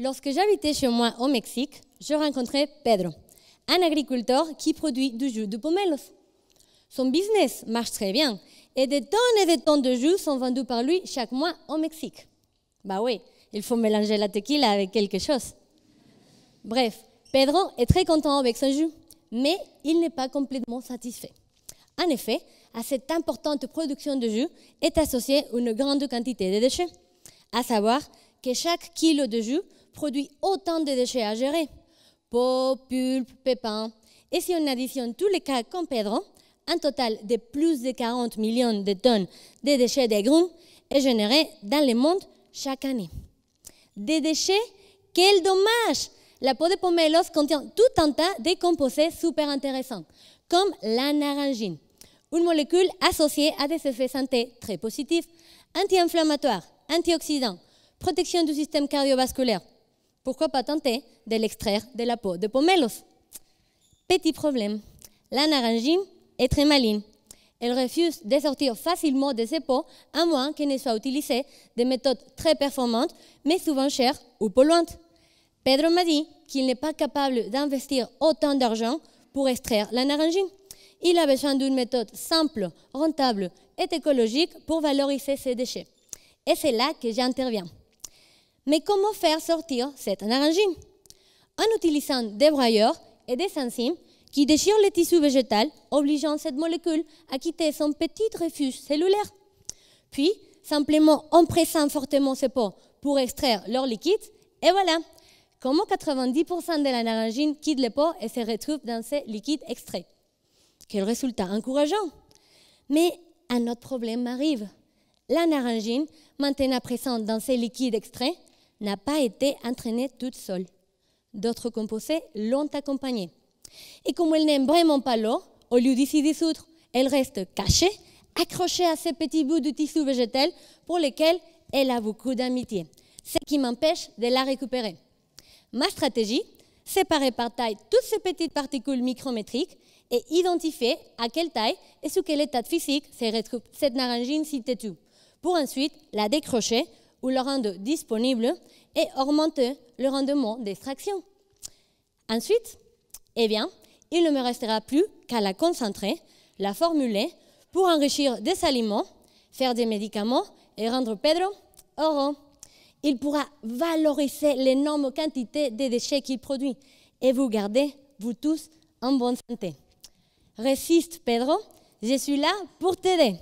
Lorsque j'habitais chez moi au Mexique, je rencontrais Pedro, un agriculteur qui produit du jus de pomelos. Son business marche très bien et des tonnes de jus sont vendus par lui chaque mois au Mexique. Bah oui, il faut mélanger la tequila avec quelque chose. Bref, Pedro est très content avec son jus, mais il n'est pas complètement satisfait. En effet, à cette importante production de jus est associée une grande quantité de déchets, à savoir que chaque kilo de jus produit autant de déchets à gérer, peau, pulpe, pépins. Et si on additionne tous les cas comme Pedro, un total de plus de 40 millions de tonnes de déchets d'agrumes est généré dans le monde chaque année. Des déchets, quel dommage! La peau de pomelos contient tout un tas de composés super intéressants, comme la narangine, une molécule associée à des effets santé très positifs, anti-inflammatoires, antioxydants, protection du système cardiovasculaire. Pourquoi pas tenter de l'extraire de la peau de pomelos? Petit problème, la narangine est très maligne. Elle refuse de sortir facilement de ses peaux, à moins qu'elle ne soit utilisée des méthodes très performantes, mais souvent chères ou polluantes. Pedro m'a dit qu'il n'est pas capable d'investir autant d'argent pour extraire la narangine. Il a besoin d'une méthode simple, rentable et écologique pour valoriser ses déchets. Et c'est là que j'interviens. Mais comment faire sortir cette narangine? En utilisant des broyeurs et des enzymes qui déchirent le tissu végétal, obligeant cette molécule à quitter son petit refuge cellulaire. Puis, simplement en pressant fortement ces peaux pour extraire leur liquide, et voilà, comment 90% de la narangine quitte les peaux et se retrouve dans ces liquides extraits. Quel résultat encourageant! Mais un autre problème arrive. La narangine, maintenant présente dans ces liquides extraits, n'a pas été entraînée toute seule. D'autres composés l'ont accompagnée. Et comme elle n'aime vraiment pas l'eau, au lieu de s'y dissoudre, elle reste cachée, accrochée à ces petits bouts de tissu végétal pour lesquels elle a beaucoup d'amitié, ce qui m'empêche de la récupérer. Ma stratégie, séparer par taille toutes ces petites particules micrométriques et identifier à quelle taille et sous quel état physique se retrouve cette narangine si têtue, pour ensuite la décrocher ou la rendre disponible et augmenter le rendement d'extraction. Ensuite, eh bien, il ne me restera plus qu'à la concentrer, la formuler pour enrichir des aliments, faire des médicaments et rendre Pedro heureux. Il pourra valoriser l'énorme quantité de déchets qu'il produit et vous garder, vous tous, en bonne santé. Résiste, Pedro, je suis là pour t'aider.